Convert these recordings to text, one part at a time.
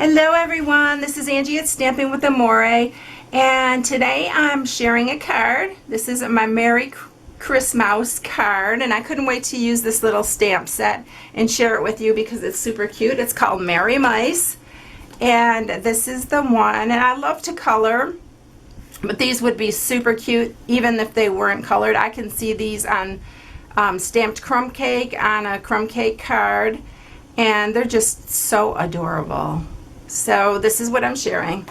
Hello everyone, this is Angie at Stamping with Amore, and today I'm sharing a card. This is my Merry Chrismouse card, and I couldn't wait to use this little stamp set and share it with you because it's super cute. It's called Merry Mice, and this is the one, and I love to color, but these would be super cute even if they weren't colored. I can see these on stamped crumb cake, on a crumb cake card, and they're just so adorable. So this is what I'm sharing,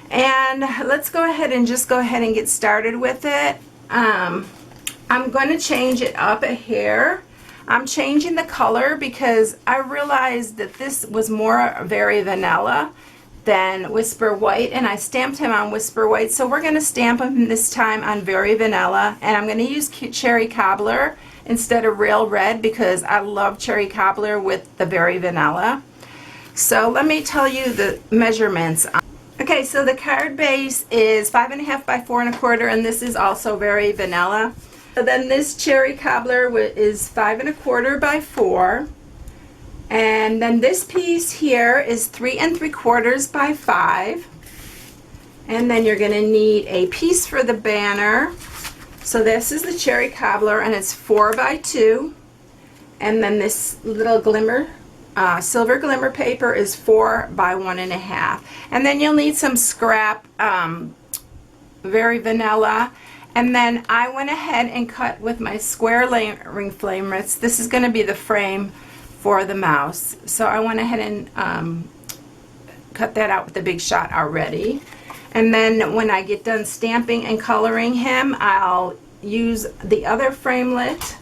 and let's go ahead and get started with it. I'm going to change it up a hair. I'm changing the color because I realized that this was more very vanilla than Whisper White, and I stamped him on Whisper White, so we're going to stamp him this time on Very Vanilla, and I'm going to use Cherry Cobbler instead of Real Red because I love Cherry Cobbler with the Very Vanilla. So let me tell you the measurements. Okay, so the card base is 5.5 by 4 1/4, and this is also Very Vanilla. So then this Cherry Cobbler is 5 1/4 by 4, and then this piece here is 3 3/4 by 5, and then you're going to need a piece for the banner. So this is the Cherry Cobbler, and it's 4 by 2, and then this little silver glimmer paper is 4 by 1.5, and then you'll need some scrap Very Vanilla. And then I went ahead and cut with my square ring flamelets. This is going to be the frame for the mouse, so I went ahead and cut that out with the Big Shot already. And then when I get done stamping and coloring him, I'll use the other framelit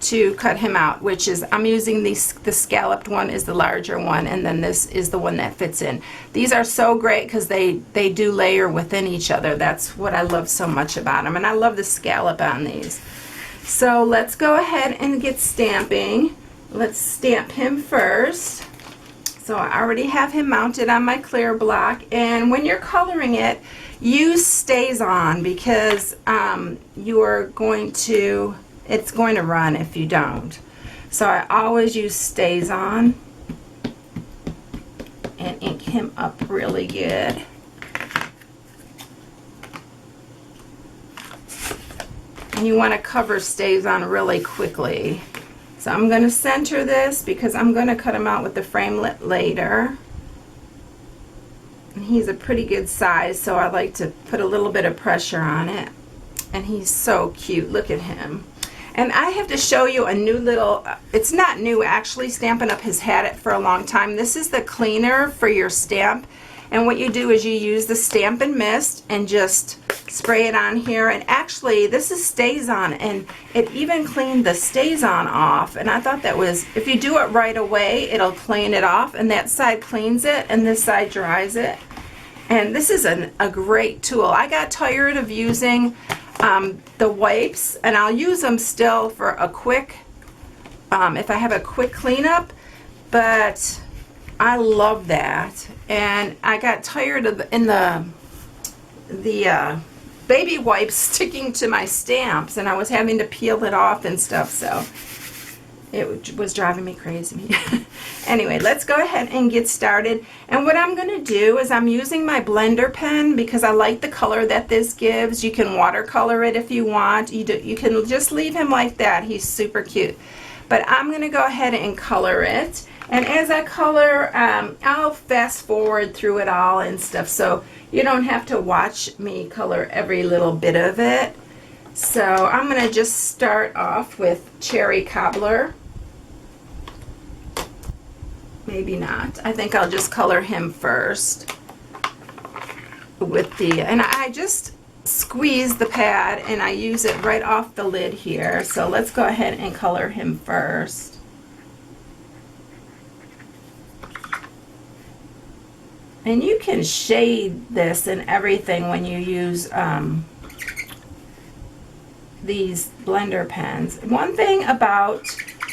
to cut him out, which is, I'm using the scalloped one is the larger one, and then this is the one that fits in. These are so great because they do layer within each other. That's what I love so much about them, and I love the scallop on these. So let's go ahead and get stamping. Let's stamp him first. So I already have him mounted on my clear block, and when you're coloring it, use Stays On because it's going to run if you don't. So I always use Stays On and ink him up really good. And you want to cover Stays On really quickly. So I'm going to center this because I'm going to cut him out with the framelit later. And he's a pretty good size, so I like to put a little bit of pressure on it. And he's so cute. Look at him. And I have to show you a new little, it's not new actually, Stampin' Up! Has had it for a long time. This is the cleaner for your stamp, and what you do is you use the Stampin' Mist and just spray it on here, and actually this is Stays On, and it even cleaned the Stays On off, and I thought that was, if you do it right away, it'll clean it off, and that side cleans it and this side dries it. And this is a great tool. I got tired of using the wipes, and I'll use them still for a quick, if I have a quick cleanup, but I love that. And I got tired of the baby wipes sticking to my stamps, and I was having to peel it off and stuff, so it was driving me crazy. Anyway, let's go ahead and get started. And what I'm going to do is I'm using my blender pen because I like the color that this gives. You can watercolor it if you want. You can just leave him like that. He's super cute. But I'm going to go ahead and color it. And as I color, I'll fast forward through it all and stuff, so you don't have to watch me color every little bit of it. So I'm going to just start off with Cherry Cobbler. Maybe not. I think I'll just color him first with and I just squeeze the pad and I use it right off the lid here. So let's go ahead and color him first. And you can shade this and everything when you use these blender pens. One thing about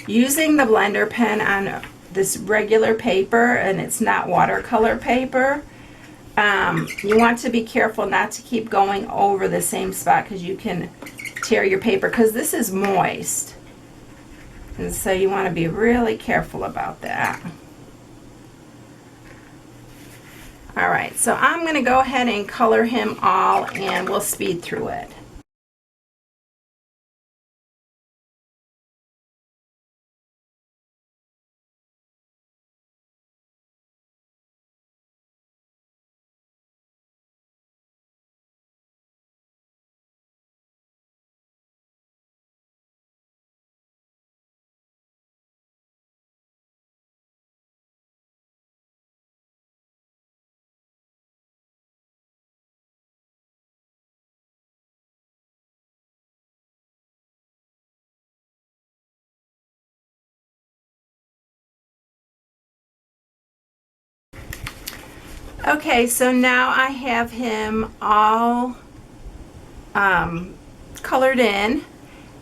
using the blender pen on this regular paper, and it's not watercolor paper, you want to be careful not to keep going over the same spot because you can tear your paper, because this is moist, and so you want to be really careful about that. All right, so I'm going to go ahead and color him all, and we'll speed through it. Okay, so now I have him all colored in,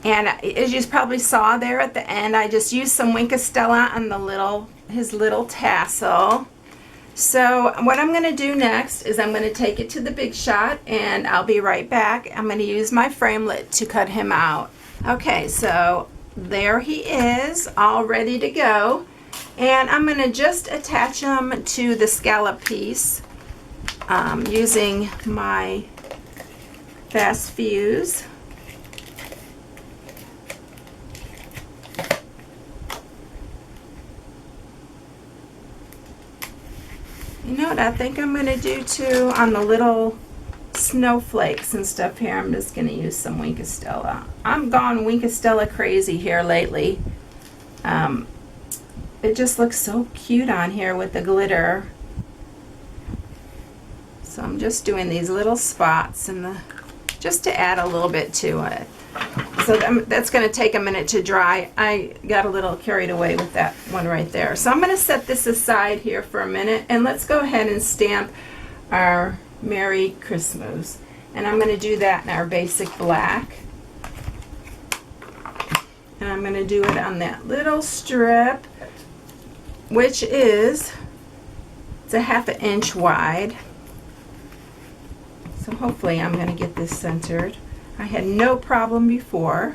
and as you probably saw there at the end, I just used some Winkostella on his little tassel. So what I'm going to do next is I'm going to take it to the Big Shot, and I'll be right back. I'm going to use my framelit to cut him out. Okay, so there he is, all ready to go. And I'm going to just attach him to the scallop piece using my Fast Fuse. You know what I think I'm going to do too on the little snowflakes and stuff here? I'm just going to use some Winkostella. I'm gone Winkostella crazy here lately. It just looks so cute on here with the glitter. So I'm just doing these little spots just to add a little bit to it. So that's going to take a minute to dry. I got a little carried away with that one right there. So I'm going to set this aside here for a minute, and let's go ahead and stamp our Merry Christmas. And I'm going to do that in our basic black. And I'm going to do it on that little strip, which it's a 1/2 inch wide. So hopefully I'm going to get this centered. I had no problem before.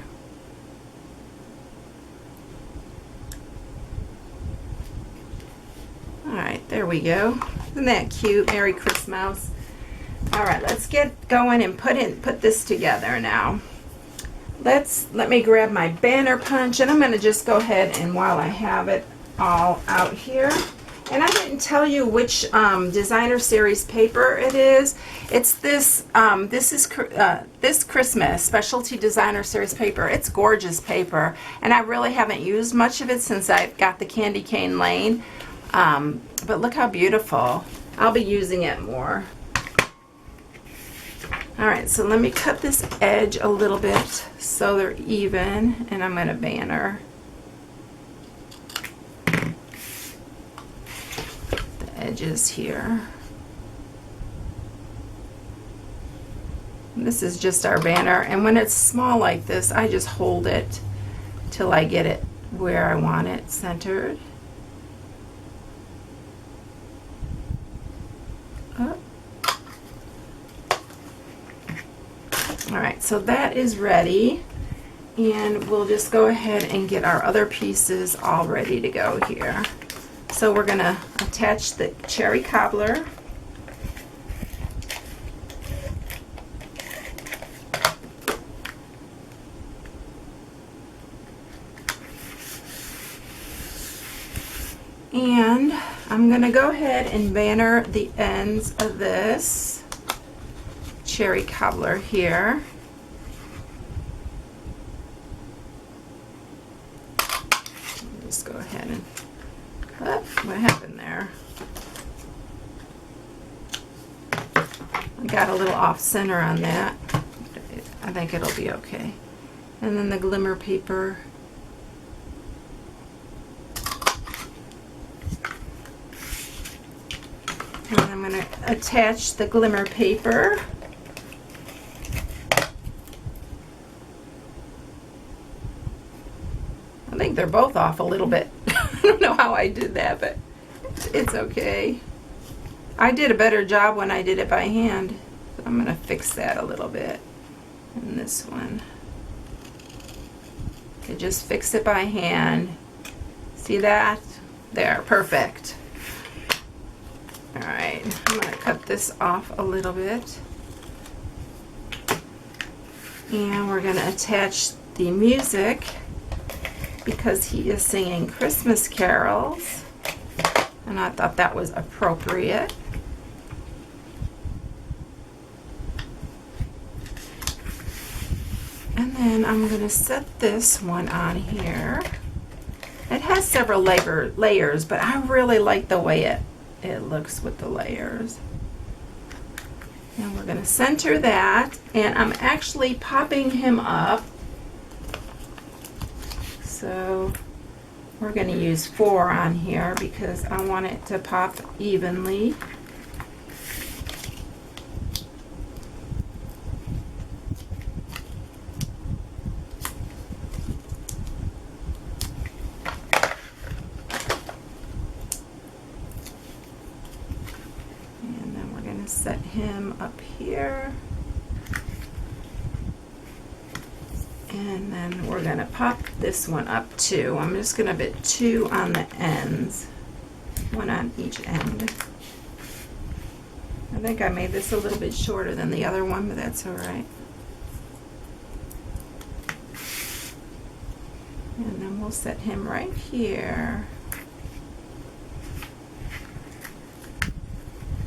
Alright, there we go. Isn't that cute? Merry Christmas. Alright, let's get going and put this together now. Let me grab my banner punch, and I'm going to just go ahead and while I have it all out here. And I didn't tell you which designer series paper it is. It's this this Christmas specialty designer series paper. It's gorgeous paper, and I really haven't used much of it since I got the Candy Cane Lane. But look how beautiful. I'll be using it more. Alright, so let me cut this edge a little bit so they're even, and I'm going to banner edges here. And this is just our banner, and when it's small like this, I just hold it till I get it where I want it centered. Up. Alright, so that is ready, and we'll just go ahead and get our other pieces all ready to go here. So we're going to attach the cherry cobbler. And I'm going to go ahead and banner the ends of this cherry cobbler here. Just go ahead and cut. What happened there? I got a little off center on that. I think it'll be okay. And then the glimmer paper. And I'm going to attach the glimmer paper. I think they're both off a little bit. I don't know how I did that, but it's okay. I did a better job when I did it by hand. So I'm going to fix that a little bit. And this one. Okay, just fix it by hand. See that? There, perfect. Alright. I'm going to cut this off a little bit. And we're going to attach the music because he is singing Christmas carols. And I thought that was appropriate. And then I'm going to set this one on here. It has several layers, but I really like the way it looks with the layers. And we're going to center that, and I'm actually popping him up. So we're going to use 4 on here because I want it to pop evenly. Set him up here, and then we're going to pop this one up too. I'm just going to put 2 on the ends, 1 on each end. I think I made this a little bit shorter than the other one, but that's all right. And then we'll set him right here.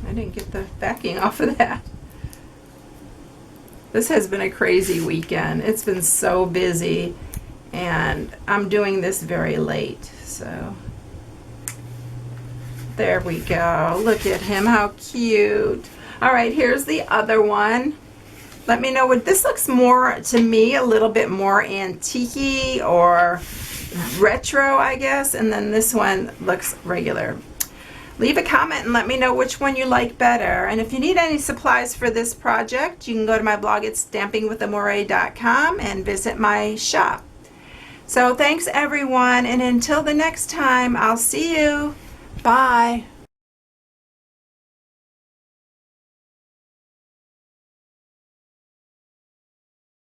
I didn't get the backing off of that. This has been a crazy weekend. It's been so busy, and I'm doing this very late, so there we go. Look at him, how cute. All right, here's the other one. Let me know what this looks more to me, a little bit more antique-y or retro, I guess, and then this one looks regular. Leave a comment and let me know which one you like better. And if you need any supplies for this project, you can go to my blog at stampingwithamore.com and visit my shop. So thanks everyone, and until the next time, I'll see you. Bye.